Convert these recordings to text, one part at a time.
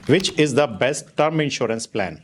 Which is the best term insurance plan.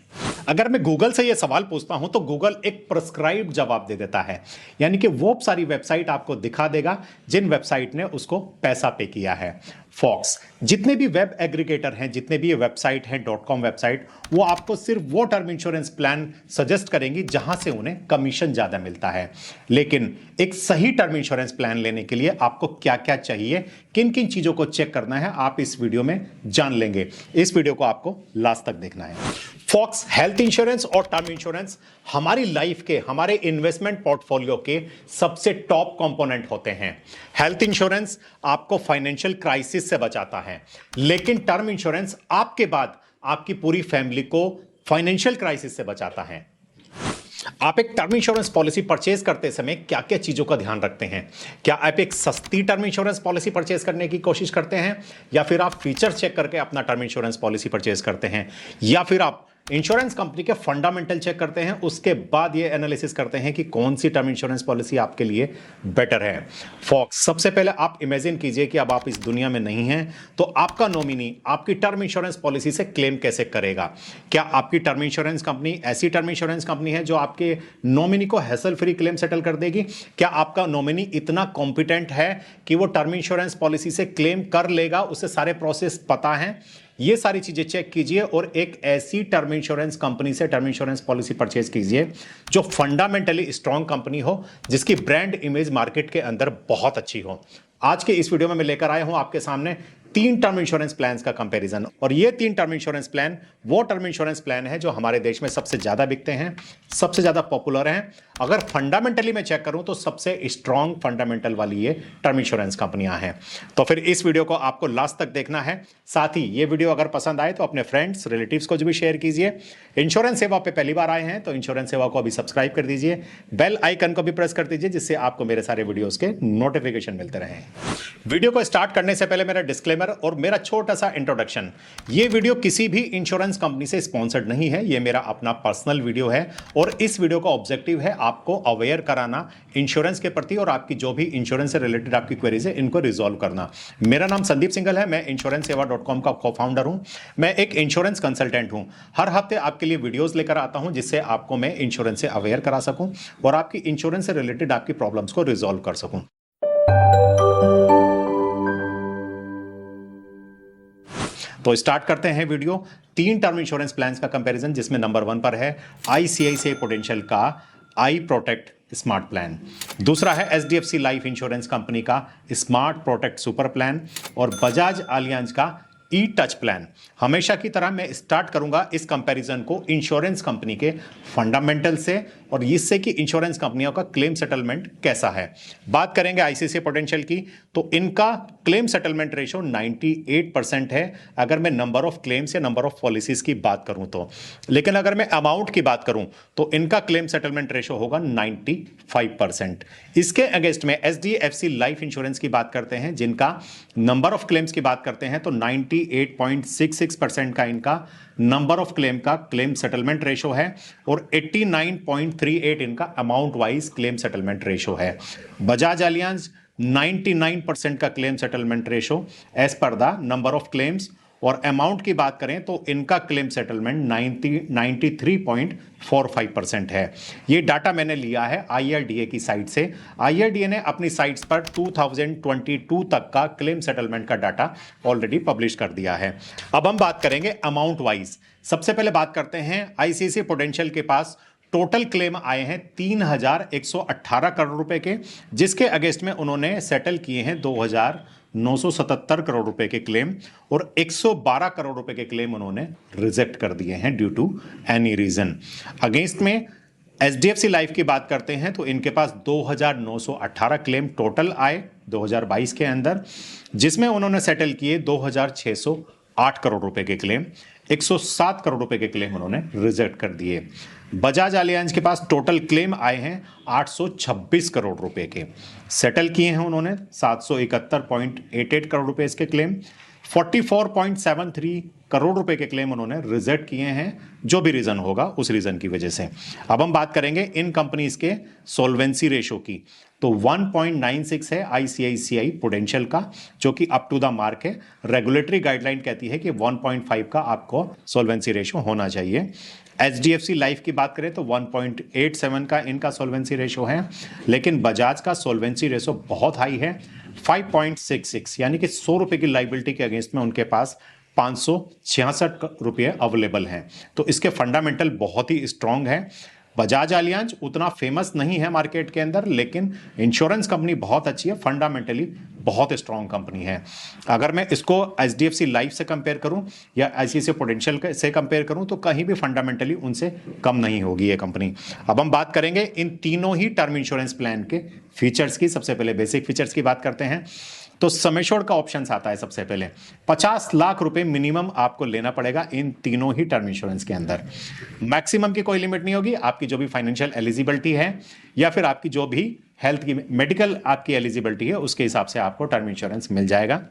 अगर मैं Google से यह सवाल पूछता हूं तो गूगल एक प्रिस्क्राइब्ड जवाब दे देता है, यानी कि वो सारी वेबसाइट आपको दिखा देगा जिन वेबसाइट ने उसको पैसा पे किया है। फॉक्स, जितने भी वेब एग्रीगेटर हैं, जितने भी वेबसाइट हैं .com वेबसाइट, वो आपको सिर्फ वो टर्म इंश्योरेंस प्लान सजेस्ट करेंगी जहां से उन्हें कमीशन ज्यादा मिलता है। लेकिन एक सही टर्म इंश्योरेंस प्लान लेने के लिए आपको क्या क्या चाहिए, किन किन चीजों को चेक करना है, आप इस वीडियो में जान लेंगे। इस वीडियो को आपको लास्ट तक देखना है। फॉक्स हेल्थ इंश्योरेंस और टर्म इंश्योरेंस हमारी लाइफ के, हमारे इन्वेस्टमेंट पोर्टफोलियो के सबसे टॉप कंपोनेंट होते हैं। हेल्थ इंश्योरेंस आपको फाइनेंशियल क्राइसिस से बचाता है, लेकिन टर्म इंश्योरेंस आपके बाद आपकी पूरी फैमिली को फाइनेंशियल क्राइसिस से बचाता है। आप एक टर्म इंश्योरेंस पॉलिसी परचेज करते समय क्या क्या चीजों का ध्यान रखते हैं? क्या आप एक सस्ती टर्म इंश्योरेंस पॉलिसी परचेज करने की कोशिश करते हैं, या फिर आप फीचर चेक करके अपना टर्म इंश्योरेंस पॉलिसी परचेज करते हैं, या फिर आप इंश्योरेंस कंपनी के फंडामेंटल चेक करते हैं, उसके बाद ये एनालिसिस करते हैं कि कौन सी टर्म इंश्योरेंस पॉलिसी आपके लिए बेटर है? फॉक्स, सबसे पहले आप इमेजिन कीजिए कि अब आप इस दुनिया में नहीं हैं, तो आपका नॉमिनी आपकी टर्म इंश्योरेंस पॉलिसी से क्लेम कैसे करेगा? क्या आपकी टर्म इंश्योरेंस कंपनी ऐसी टर्म इंश्योरेंस कंपनी है जो आपके नॉमिनी को हैसल फ्री क्लेम सेटल कर देगी? क्या आपका नॉमिनी इतना कॉम्पिटेंट है कि वो टर्म इंश्योरेंस पॉलिसी से क्लेम कर लेगा, उसे सारे प्रोसेस पता है? ये सारी चीजें चेक कीजिए और एक ऐसी टर्म इंश्योरेंस कंपनी से टर्म इंश्योरेंस पॉलिसी परचेज कीजिए जो फंडामेंटली स्ट्रांग कंपनी हो, जिसकी ब्रांड इमेज मार्केट के अंदर बहुत अच्छी हो। आज के इस वीडियो में मैं लेकर आया हूं आपके सामने 3 टर्म इंश्योरेंस प्लान्स का कंपैरिजन, और ये 3 टर्म इंश्योरेंस प्लान वो टर्म इंश्योरेंस प्लान है जो हमारे देश में सबसे ज्यादा बिकते हैं, सबसे ज्यादा पॉपुलर हैं। अगर फंडामेंटली मैं चेक करूं तो सबसे स्ट्रांग फंडामेंटल वाली ये टर्म इंश्योरेंस कंपनियां हैं। तो फिर इस वीडियो को आपको लास्ट तक देखना है। साथ ही ये वीडियो अगर पसंद आए तो अपने फ्रेंड्स, रिलेटिव्स को भी शेयर कीजिए। इंश्योरेंस सेवा पे पहली बार आए हैं तो इंश्योरेंस सेवा को अभी सब्सक्राइब कर दीजिए, बेल आइकन को भी प्रेस कर दीजिए, जिससे आपको मेरे सारे वीडियोस के नोटिफिकेशन मिलते रहें। वीडियो को स्टार्ट करने से पहले मेरा डिस्क्लेमर और मेरा छोटा सा इंट्रोडक्शन। ये वीडियो किसी भी इंश्योरेंस कंपनी से स्पॉन्सर्ड नहीं है, ये मेरा अपना पर्सनल वीडियो है, और इस वीडियो का ऑब्जेक्टिव है आपको अवेयर कराना इंश्योरेंस के प्रति, और आपकी जो भी इंश्योरेंस से रिलेटेड आपकी क्वेरीज है इनको रिजॉल्व करना। मेरा नाम संदीप सिंघल है, मैं इंश्योरेंस सेवा .com का को-फाउंडर हूं। मैं एक इंश्योरेंस कंसल्टेंट हूं। हर हफ्ते आपके लिए वीडियोस लेकर आता हूं जिससे आपको मैं इंश्योरेंस से अवेयर करा सकूं और आपकी इंश्योरेंस से रिलेटेड आपकी प्रॉब्लम्स को रिजॉल्व कर सकूं। तो स्टार्ट करते हैं वीडियो। 3 टर्म इंश्योरेंस प्लान्स का कंपैरिजन, जिसमें नंबर 1 पर है आईसीआईसीआई प्रूडेंशियल का आई प्रोटेक्ट स्मार्ट प्लान। दूसरा है एचडीएफसी लाइफ इंश्योरेंस कंपनी का स्मार्ट प्रोटेक्ट सुपर प्लान, और बजाज आलियांज का ई टच प्लान। हमेशा की तरह मैं स्टार्ट करूंगा इस कंपैरिजन को इंश्योरेंस कंपनी के फंडामेंटल से, और इससे कि इंश्योरेंस कंपनियों का क्लेम सेटलमेंट कैसा है। बात करेंगे आईसीआईसीआई प्रूडेंशियल की, तो इनका क्लेम सेटलमेंट रेशो 98% है अगर मैं नंबर ऑफ क्लेम्स या नंबर ऑफ पॉलिसीज की बात करूं तो। लेकिन अगर मैं अमाउंट की बात करूं तो इनका क्लेम सेटलमेंट रेशो होगा 95%। इसके अगेंस्ट में एचडीएफसी लाइफ इंश्योरेंस की बात करते हैं, जिनका नंबर ऑफ क्लेम्स की बात करते हैं तो 98.66% का इनका नंबर ऑफ क्लेम का क्लेम सेटलमेंट रेशो है, और 89.38 इनका amount wise claim settlement ratio है। बजाज आलियांज 99% का claim settlement ratio as per the number of claims, और अमाउंट की बात करें तो इनका क्लेम सेटलमेंट 93.45% है। ये डाटा मैंने लिया है IRDA की साइट से। IRDA ने अपनी साइट्स पर 2022 तक का क्लेम सेटलमेंट का डाटा ऑलरेडी पब्लिश कर दिया है। अब हम बात करेंगे अमाउंट वाइज। सबसे पहले बात करते हैं आईसीआईसीआई प्रूडेंशियल के पास टोटल क्लेम आए हैं 3118 करोड़ रुपए के, जिसके अगेंस्ट में उन्होंने सेटल किए हैं 2977 करोड़ रुपए के क्लेम, और 112 करोड़ रुपए के क्लेम उन्होंने रिजेक्ट कर दिए हैं due to any reason. Against में एचडीएफसी लाइफ की बात करते हैं तो इनके पास 2918 क्लेम टोटल आए 2022 के अंदर, जिसमें उन्होंने सेटल किए 2608 करोड़ रुपए के क्लेम, 107 करोड़ रुपए के क्लेम उन्होंने रिजेक्ट कर दिए। बजाज आलियांज के पास टोटल क्लेम आए हैं 826 करोड़ रुपए के, सेटल किए हैं उन्होंने 771.88 करोड़ रुपए इसके क्लेम। 44.73 करोड़ रुपए के क्लेम उन्होंने रिजेक्ट किए हैं, जो भी रीजन होगा उस रीजन की वजह से। अब हम बात करेंगे इन कंपनीज के सोल्वेंसी रेशो की। तो 1.96 है आईसीआईसीआई प्रूडेंशियल का, जो कि अप टू द मार्क है। रेगुलेटरी गाइडलाइन कहती है कि 1.5 का आपको सोल्वेंसी रेशो होना चाहिए। एचडीएफसी लाइफ की बात करें तो 1.87 का इनका सोल्वेंसी रेशो है, लेकिन बजाज का सोल्वेंसी रेशो बहुत हाई है, 5.66, यानी कि 100 रुपए की लाइबिलिटी के अगेंस्ट में उनके पास 566 रुपये अवेलेबल हैं। तो इसके फंडामेंटल बहुत ही स्ट्रांग है। बजाज एलियांज उतना फेमस नहीं है मार्केट के अंदर, लेकिन इंश्योरेंस कंपनी बहुत अच्छी है, फंडामेंटली बहुत स्ट्रांग कंपनी है। अगर मैं इसको एचडीएफसी लाइफ से कंपेयर करूं या आईसीआईसीआई प्रूडेंशियल से कंपेयर करूं तो कहीं भी फंडामेंटली उनसे कम नहीं होगी ये कंपनी। अब हम बात करेंगे इन तीनों ही टर्म इंश्योरेंस प्लान के फीचर्स की। सबसे पहले बेसिक फीचर्स की बात करते हैं। तो सम एश्योर्ड का ऑप्शन आता है सबसे पहले। 50 लाख रुपए मिनिमम आपको लेना पड़ेगा इन तीनों ही टर्म इंश्योरेंस के अंदर। मैक्सिमम की कोई लिमिट नहीं होगी, आपकी जो भी फाइनेंशियल एलिजिबिलिटी है या फिर आपकी जो भी हेल्थ की मेडिकल आपकी एलिजिबिलिटी है उसके हिसाब से आपको टर्म इंश्योरेंस मिल जाएगा।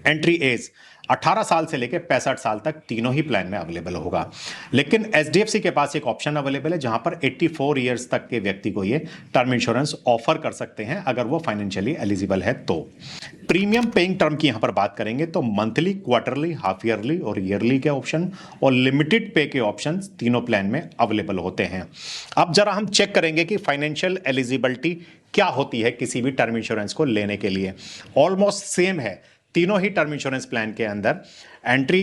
एंट्री एज 18 साल से लेकर 65 साल तक तीनों ही प्लान में अवेलेबल होगा। लेकिन एचडीएफसी के पास एक ऑप्शन अवेलेबल है जहां पर 84 इयर्स तक के व्यक्ति को ये टर्म इंश्योरेंस ऑफर कर सकते हैं अगर वो फाइनेंशियली एलिजिबल है तो। प्रीमियम पेइंग टर्म की यहां पर बात करेंगे तो मंथली, क्वार्टरली, हाफ ईयरली और ईयरली के ऑप्शन और लिमिटेड पे के ऑप्शन तीनों प्लान में अवेलेबल होते हैं। अब जरा हम चेक करेंगे कि फाइनेंशियल एलिजिबिलिटी क्या होती है किसी भी टर्म इंश्योरेंस को लेने के लिए। ऑलमोस्ट सेम है तीनों ही टर्म इंश्योरेंस प्लान के अंदर। एंट्री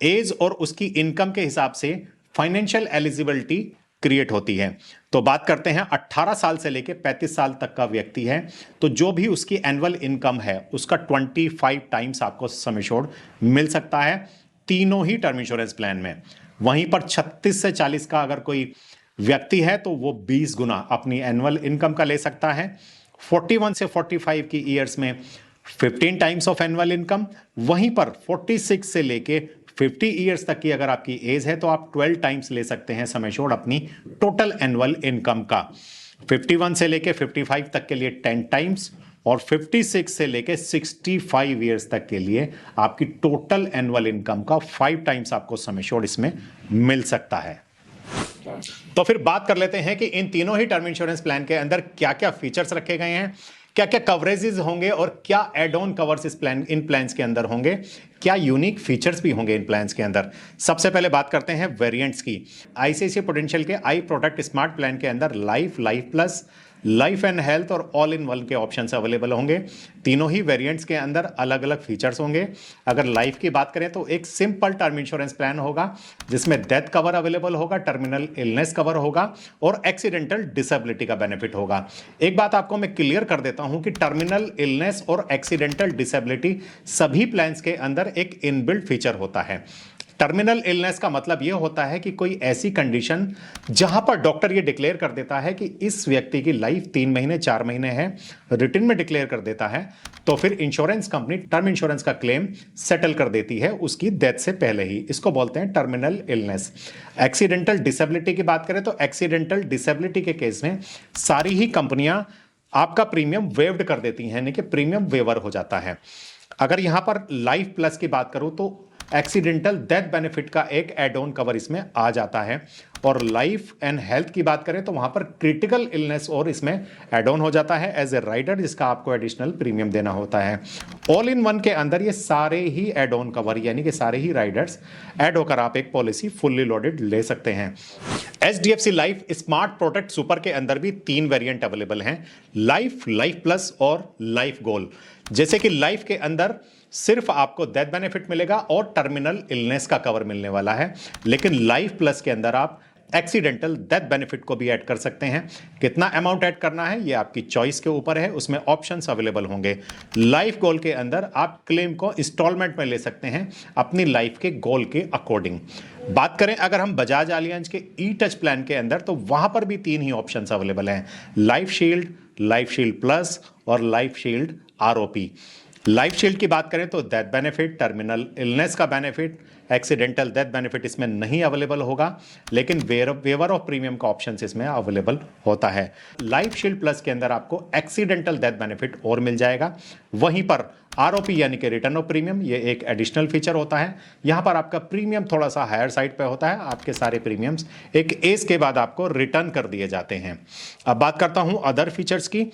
एज और उसकी इनकम के हिसाब से फाइनेंशियल एलिजिबिलिटी क्रिएट होती है। तो बात करते हैं 18 साल से लेकर 35 साल तक का व्यक्ति है तो जो भी उसकी एनुअल इनकम है उसका 25 टाइम्स आपको सम एश्योर्ड मिल सकता है तीनों ही टर्म इंश्योरेंस प्लान में। वहीं पर 36 से 40 का अगर कोई व्यक्ति है तो वो 20 गुना अपनी एनुअल इनकम का ले सकता है। 41 से 45 की ईयर्स में 15 टाइम्स ऑफ एनुअल इनकम। वहीं पर 46 से लेके 50 इयर्स तक की अगर आपकी एज है तो आप 12 टाइम्स ले सकते हैं सम एश्योर्ड अपनी टोटल एनुअल इनकम का। 51 से लेके 55 तक के लिए 10 टाइम्स और 56 से लेके 65 इयर्स तक के लिए आपकी टोटल एनुअल इनकम का 5 टाइम्स आपको सम एश्योर्ड इसमें मिल सकता है। तो फिर बात कर लेते हैं कि इन तीनों ही टर्म इंश्योरेंस प्लान के अंदर क्या क्या फीचर्स रखे गए हैं, क्या क्या कवरेजेस होंगे और क्या एड ऑन कवर्स इन प्लान्स के अंदर होंगे, क्या यूनिक फीचर्स भी होंगे इन प्लान्स के अंदर। सबसे पहले बात करते हैं वेरिएंट्स की। आईसीआईसीआई प्रूडेंशियल के आई प्रोडक्ट स्मार्ट प्लान के अंदर life, life plus, life and health और ऑल इन वन के ऑप्शंस अवेलेबल होंगे। तीनों ही वेरिएंट्स के अंदर अलग अलग फीचर्स होंगे। अगर लाइफ की बात करें तो एक सिंपल टर्म इंश्योरेंस प्लान होगा जिसमें डेथ कवर अवेलेबल होगा, टर्मिनल इलनेस कवर होगा और एक्सीडेंटल डिसेबिलिटी का बेनिफिट होगा। एक बात आपको मैं क्लियर कर देता हूं कि टर्मिनल इलनेस और एक्सीडेंटल डिसेबिलिटी सभी प्लान्स के अंदर एक इनबिल्ट फीचर होता है। टर्मिनल इलनेस का मतलब यह होता है कि कोई ऐसी कंडीशन जहां पर डॉक्टर ये डिक्लेयर कर देता है कि इस व्यक्ति की लाइफ 3 महीने 4 महीने है, रिटन में डिक्लेयर कर देता है, तो फिर इंश्योरेंस कंपनी टर्म इंश्योरेंस का क्लेम सेटल कर देती है उसकी डेथ से पहले ही। इसको बोलते हैं टर्मिनल इलनेस। एक्सीडेंटल डिसेबिलिटी की बात करें तो एक्सीडेंटल डिसेबिलिटी के केस में सारी ही कंपनियां आपका प्रीमियम वेव्ड कर देती हैं, यानी कि प्रीमियम वेवर हो जाता है। अगर यहां पर लाइफ प्लस की बात करूं तो एक्सीडेंटल डेथ बेनिफिट का एक एड ऑन कवर इसमें आ जाता है और लाइफ एंड हेल्थ की बात करें तो वहां पर क्रिटिकल इलनेस और इसमें एड ऑन हो जाता है एज ए राइडर, जिसका आपको एडिशनल प्रीमियम देना होता है। ऑल इन वन के अंदर ये सारे ही एड ऑन कवर यानी कि सारे ही राइडर्स ऐड होकर आप एक पॉलिसी फुल्ली लोडेड ले सकते हैं। HDFC life smart protect super के अंदर भी 3 वेरिएंट अवेलेबल हैं, लाइफ, लाइफ प्लस और लाइफ गोल। जैसे कि लाइफ के अंदर सिर्फ आपको डेथ बेनिफिट मिलेगा और टर्मिनल इलनेस का कवर मिलने वाला है, लेकिन लाइफ प्लस के अंदर आप एक्सीडेंटल डेथ बेनिफिट को भी ऐड कर सकते हैं। कितना अमाउंट ऐड करना है ये आपकी चॉइस के ऊपर है, उसमें ऑप्शंस अवेलेबल होंगे। लाइफ गोल के अंदर आप क्लेम को इंस्टॉलमेंट में ले सकते हैं अपनी लाइफ के गोल के अकॉर्डिंग। बात करें अगर हम बजाज एलियांज के ई टच प्लान के अंदर तो वहां पर भी 3 ही ऑप्शंस अवेलेबल हैं, लाइफ शील्ड प्लस और life shield ROP. Life shield की बात करें तो डेथ बेनिफिट, टर्मिनल इलनेस का बेनिफिट, एक्सीडेंटल डेथ बेनिफिट इसमें नहीं अवेलेबल होगा, लेकिन वेवर ऑफ प्रीमियम का ऑप्शन इसमें अवेलेबल होता है। लाइफ शील्ड प्लस के अंदर आपको एक्सीडेंटल डेथ बेनिफिट और मिल जाएगा। वहीं पर आरओपी यानी कि रिटर्न ऑफ प्रीमियम, ये एक एडिशनल फीचर होता है। यहां पर आपका प्रीमियम थोड़ा सा हायर साइड पे होता है, आपके सारे प्रीमियम्स एक एज के बाद आपको रिटर्न कर दिए जाते हैं। अब बात करता हूं अदर फीचर्स की,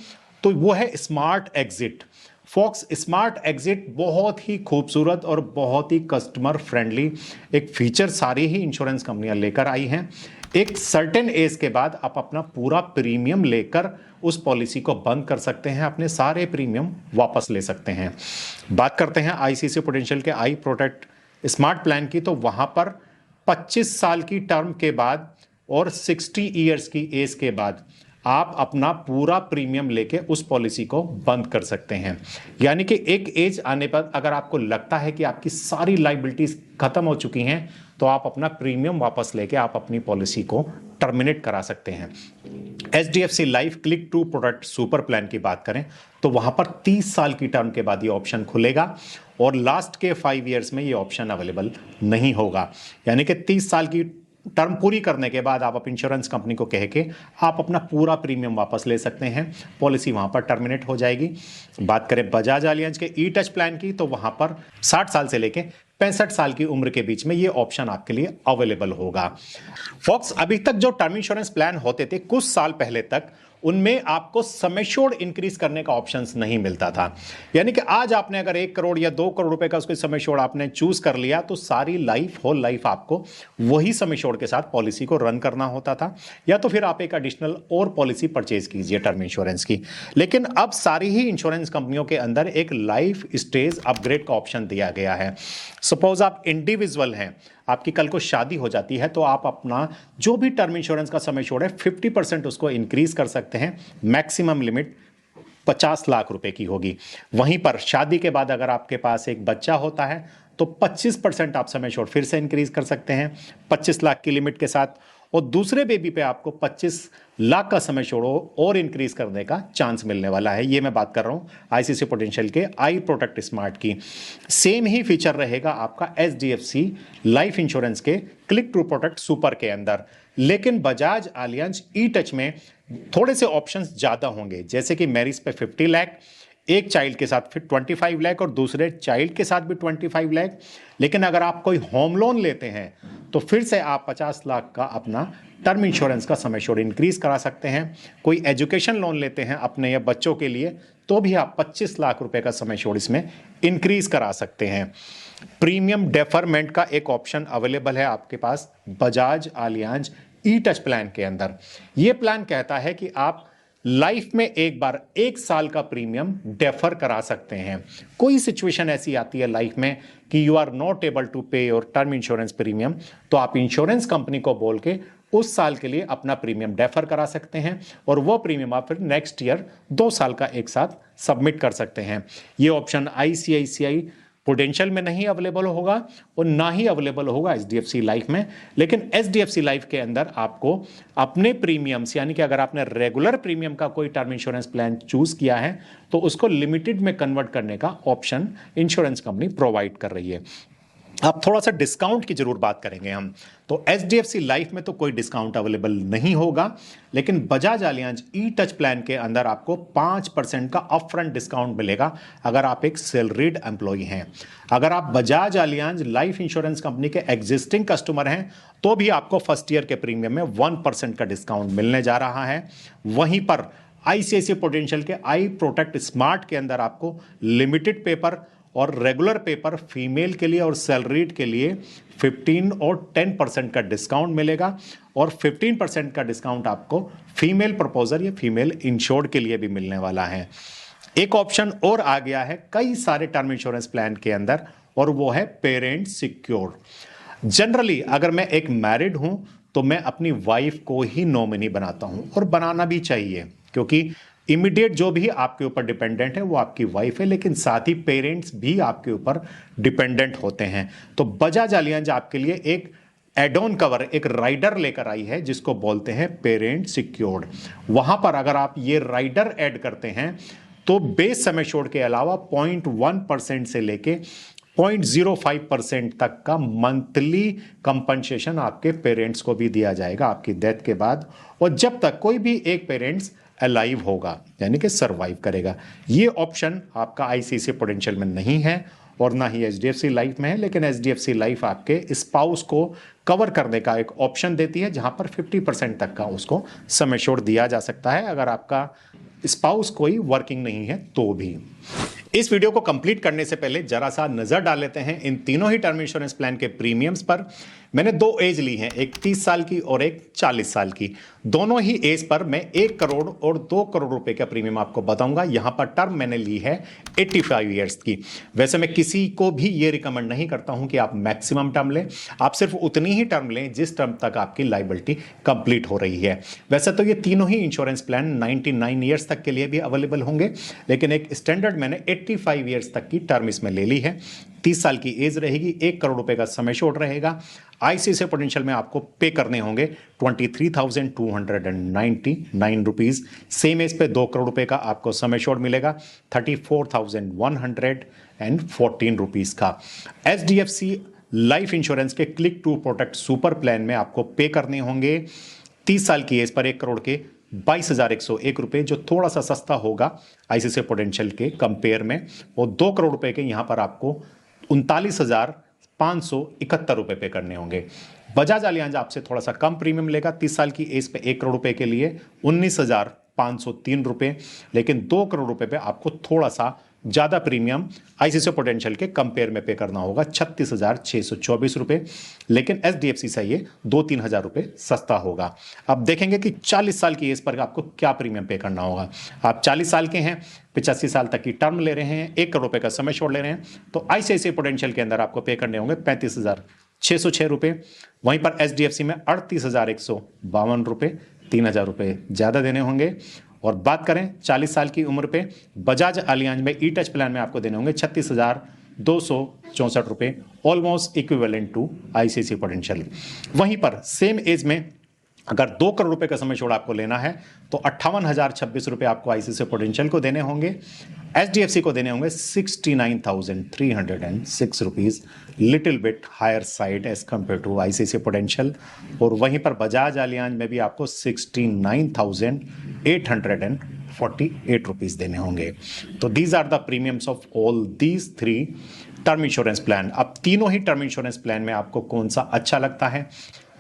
तो वो है स्मार्ट एग्जिट। फॉक्स स्मार्ट एग्जिट बहुत ही खूबसूरत और बहुत ही कस्टमर फ्रेंडली एक फीचर सारी ही इंश्योरेंस कंपनियां लेकर आई हैं। एक सर्टेन एज के बाद आप अपना पूरा प्रीमियम लेकर उस पॉलिसी को बंद कर सकते हैं, अपने सारे प्रीमियम वापस ले सकते हैं। बात करते हैं आईसीसी प्रूडेंशियल के आई प्रोटेक्ट स्मार्ट प्लान की, तो वहां पर 25 साल की टर्म के बाद और 60 ईयर्स की एज के बाद आप अपना पूरा प्रीमियम लेके उस पॉलिसी को बंद कर सकते हैं। यानी कि एक एज आने पर अगर आपको लगता है कि आपकी सारी लाइबिलिटीज खत्म हो चुकी हैं, तो आप अपना प्रीमियम वापस लेके आप अपनी पॉलिसी को टर्मिनेट करा सकते हैं। HDFC life click to protect super plan की बात करें तो वहां पर 30 साल की टर्म के बाद ये ऑप्शन खुलेगा और लास्ट के 5 ईयर्स में ये ऑप्शन अवेलेबल नहीं होगा। यानी कि 30 साल की टर्म पूरी करने के बाद आप इंश्योरेंस कंपनी को कह के आप अपना पूरा प्रीमियम वापस ले सकते हैं, पॉलिसी वहां पर टर्मिनेट हो जाएगी। बात करें बजाज एलियांज के ई टच प्लान की, तो वहां पर 60 साल से लेके 65 साल की उम्र के बीच में ये ऑप्शन आपके लिए अवेलेबल होगा। फॉक्स अभी तक जो टर्म इंश्योरेंस प्लान होते थे कुछ साल पहले तक, उनमें आपको सम एश्योर्ड इंक्रीज करने का ऑप्शंस नहीं मिलता था। यानी कि आज आपने अगर 1 करोड़ या 2 करोड़ रुपए का उसको सम एश्योर्ड आपने चूज कर लिया, तो सारी लाइफ होल लाइफ आपको वही सम एश्योर्ड के साथ पॉलिसी को रन करना होता था, या तो फिर आप एक एडिशनल और पॉलिसी परचेज कीजिए टर्म इंश्योरेंस की। लेकिन अब सारी ही इंश्योरेंस कंपनियों के अंदर एक लाइफ स्टेज अपग्रेड का ऑप्शन दिया गया है। सपोज आप इंडिविजुअल हैं, आपकी कल को शादी हो जाती है, तो आप अपना जो भी टर्म इंश्योरेंस का सम एश्योर्ड है 50% उसको इंक्रीज कर सकते हैं। मैक्सिमम लिमिट 50 लाख रुपए की होगी। वहीं पर शादी के बाद अगर आपके पास एक बच्चा होता है तो 25% आप सम एश्योर्ड फिर से इंक्रीज कर सकते हैं 25 लाख की लिमिट के साथ, और दूसरे बेबी पे आपको 25 लाख का सम एश्योर्ड और इंक्रीज करने का चांस मिलने वाला है। ये मैं बात कर रहा हूं आईसीसी प्रूडेंशियल के आई प्रोटेक्ट स्मार्ट की। सेम ही फीचर रहेगा आपका एचडीएफसी लाइफ इंश्योरेंस के क्लिक टू प्रोटेक्ट सुपर के अंदर, लेकिन बजाज एलियांज ई टच में थोड़े से ऑप्शंस ज्यादा होंगे। जैसे कि मैरिज पे 50 लाख, एक चाइल्ड के साथ फिर 25 लाख और दूसरे चाइल्ड के साथ भी 25 लाख। लेकिन अगर आप कोई होम लोन लेते हैं तो फिर से आप 50 लाख का अपना टर्म इंश्योरेंस का सम एश्योर्ड इंक्रीज करा सकते हैं। कोई एजुकेशन लोन लेते हैं अपने या बच्चों के लिए, तो भी आप 25 लाख रुपए का सम एश्योर्ड इसमें इंक्रीज करा सकते हैं। प्रीमियम डेफरमेंट का एक ऑप्शन अवेलेबल है आपके पास बजाज एलियांज ई टच प्लान के अंदर। यह प्लान कहता है कि आप लाइफ में एक बार 1 साल का प्रीमियम डेफर करा सकते हैं। कोई सिचुएशन ऐसी आती है लाइफ में कि you are not able to pay your term insurance premium, तो आप इंश्योरेंस कंपनी को बोल के उस साल के लिए अपना प्रीमियम डेफर करा सकते हैं और वो प्रीमियम आप फिर नेक्स्ट ईयर 2 साल का एक साथ सबमिट कर सकते हैं। ये ऑप्शन आईसीआईसीआई प्रूडेंशियल में नहीं अवेलेबल होगा और ना ही अवेलेबल होगा एचडीएफसी लाइफ में। लेकिन एचडीएफसी लाइफ के अंदर आपको अपने प्रीमियम्स, यानी कि अगर आपने रेगुलर प्रीमियम का कोई टर्म इंश्योरेंस प्लान चूज किया है तो उसको लिमिटेड में कन्वर्ट करने का ऑप्शन इंश्योरेंस कंपनी प्रोवाइड कर रही है। अब थोड़ा सा डिस्काउंट की जरूर बात करेंगे हम, तो एचडीएफसी लाइफ में तो कोई डिस्काउंट अवेलेबल नहीं होगा, लेकिन बजाज एलियांज ई टच प्लान के अंदर आपको 5% का अपफ्रंट डिस्काउंट मिलेगा अगर आप एक सैलरीड एम्प्लॉय हैं। अगर आप Bajaj Allianz life insurance company के एग्जिस्टिंग कस्टमर हैं तो भी आपको फर्स्ट ईयर के प्रीमियम में 1% का डिस्काउंट मिलने जा रहा है। वहीं पर आईसीआईसीआई प्रूडेंशियल के आई प्रोटेक्ट स्मार्ट के अंदर आपको लिमिटेड पेपर और रेगुलर पेपर फीमेल के लिए और सैलरीड के लिए 15 और 10% का डिस्काउंट मिलेगा, और 15% का डिस्काउंट आपको फीमेल प्रपोजर या फीमेल इंश्योर्ड के लिए भी मिलने वाला है। एक ऑप्शन और आ गया है कई सारे टर्म इंश्योरेंस प्लान के अंदर, और वो है पेरेंट सिक्योर। जनरली अगर मैं एक मैरिड हूं तो मैं अपनी वाइफ को ही नॉमिनी बनाता हूं, और बनाना भी चाहिए, क्योंकि इमीडिएट जो भी आपके ऊपर डिपेंडेंट है वो आपकी वाइफ है, लेकिन साथ ही पेरेंट्स भी आपके ऊपर डिपेंडेंट होते हैं। तो बजाज एलियांज आपके लिए एक एड ऑन कवर, एक राइडर लेकर आई है जिसको बोलते हैं पेरेंट सिक्योर्ड। वहां पर अगर आप ये राइडर ऐड करते हैं तो बेस सम एश्योर्ड के अलावा 0.1% से लेके 0.05% तक का मंथली कंपनसेशन आपके पेरेंट्स को भी दिया जाएगा आपकी डेथ के बाद, और जब तक कोई भी एक पेरेंट्स अलाइव होगा यानी कि सरवाइव करेगा। ये ऑप्शन आपका आईसीआईसीआई प्रूडेंशियल में नहीं है और ना ही एचडीएफसी लाइफ में है, लेकिन एचडीएफसी लाइफ आपके स्पाउस को कवर करने का एक ऑप्शन देती है जहां पर 50% तक का उसको सम एश्योर्ड दिया जा सकता है अगर आपका स्पाउस कोई वर्किंग नहीं है तो भी। इस वीडियो को कंप्लीट करने से पहले जरा सा नजर डाल लेते हैं इन तीनों ही टर्म इंश्योरेंस प्लान के प्रीमियम्स पर। मैंने दो एज ली हैं, एक 30 साल की और एक 40 साल की। दोनों ही एज पर मैं 1 करोड़ और 2 करोड़ रुपए का प्रीमियम आपको बताऊंगा। यहां पर टर्म मैंने ली है 85 ईयर्स की। वैसे मैं किसी को भी ये रिकमेंड नहीं करता हूं कि आप मैक्सिमम टर्म लें, आप सिर्फ उतनी ही टर्म लें जिस टर्म तक आपकी लायबिलिटी कंप्लीट हो रही है। वैसे तो ये तीनों ही इंश्योरेंस प्लान 99 ईयर्स तक के लिए भी अवेलेबल होंगे, लेकिन एक स्टैंडर्ड मैंने 85 ईयर्स तक की टर्म इसमें ले ली है। 30 साल की एज रहेगी, 1 करोड़ रुपए का सम एश्योर्ड रहेगा। आईसीआईसीआई प्रूडेंशियल में आपको पे करने होंगे 23,299 रुपीज। सेम एज पे 2 करोड़ रुपए का आपको सम एश्योर्ड मिलेगा, 34,114 रुपीज का। एचडीएफसी लाइफ इंश्योरेंस के click to protect super plan में आपको पे करने होंगे 30 साल की एज पर 1 करोड़ के 22,101 रुपए, जो थोड़ा सा सस्ता होगा आईसीआईसीआई प्रूडेंशियल के कंपेयर में। और 2 करोड़ रुपए के यहां पर आपको 39,571 रुपए पे करने होंगे। बजाज अलियांज आपसे थोड़ा सा कम प्रीमियम लेगा 30 साल की एज पे 1 करोड़ रुपए के लिए 19,503 रुपए, लेकिन 2 करोड़ रुपए पे आपको थोड़ा सा ज्यादा प्रीमियम आईसीआईसीआई प्रूडेंशियल के कंपेयर में पे करना होगा 36,624 रुपए, लेकिन एचडीएफसी से ये 2-3 हजार रुपए सस्ता होगा। अब देखेंगे कि 40 साल की एज पर आपको क्या प्रीमियम पे करना होगा। आप 40 साल के हैं, 85 साल तक की टर्म ले रहे हैं, 1 करोड़ रुपए का सम एश्योर्ड ले रहे हैं, तो आईसीआईसीआई प्रूडेंशियल के अंदर आपको पे करने होंगे 35,606 रुपए। वहीं पर एचडीएफसी में 38,152 रुपए, 3,000 रुपए ज्यादा देने होंगे। और बात करें 40 साल की उम्र पे, बजाज अलियांज में ई टच प्लान में आपको देने होंगे 36,264 रुपए, almost equivalent to ICICI Prudential. वहीं पर सेम एज में अगर 2 करोड़ रुपए का सम एश्योर्ड आपको लेना है तो 58,026 रुपए आपको आईसीआईसीआई प्रूडेंशियल को देने होंगे, एचडीएफसी को देने होंगे 69,306 rupees, little bit higher side as compare to ICICI Prudential. और वहीं पर बजाज अलियांज में भी आपको 69,848 रुपीज देने होंगे। तो these are the premiums of all these 3 term insurance plan. अब तीनों ही टर्म इंश्योरेंस प्लान में आपको कौन सा अच्छा लगता है,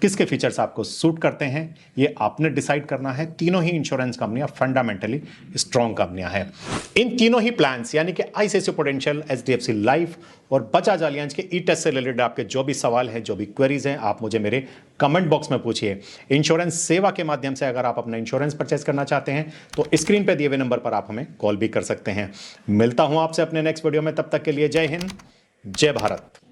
किसके फीचर्स आपको सूट करते हैं, ये आपने डिसाइड करना है। तीनों ही इंश्योरेंस कंपनियां फंडामेंटली स्ट्रॉन्ग कंपनियां हैं। इन तीनों ही प्लान्स यानी कि आईसीआईसीआई प्रूडेंशियल, एचडीएफसी लाइफ और बजाज अलियांज के ई टेस्ट से रिलेटेड आपके जो भी सवाल हैं, जो भी क्वेरीज हैं, आप मुझे मेरे कमेंट बॉक्स में पूछिए। इंश्योरेंस सेवा के माध्यम से अगर आप अपना इंश्योरेंस परचेस करना चाहते हैं तो स्क्रीन पर दिए हुए नंबर पर आप हमें कॉल भी कर सकते हैं। मिलता हूं आपसे अपने नेक्स्ट वीडियो में, तब तक के लिए जय हिंद, जय भारत।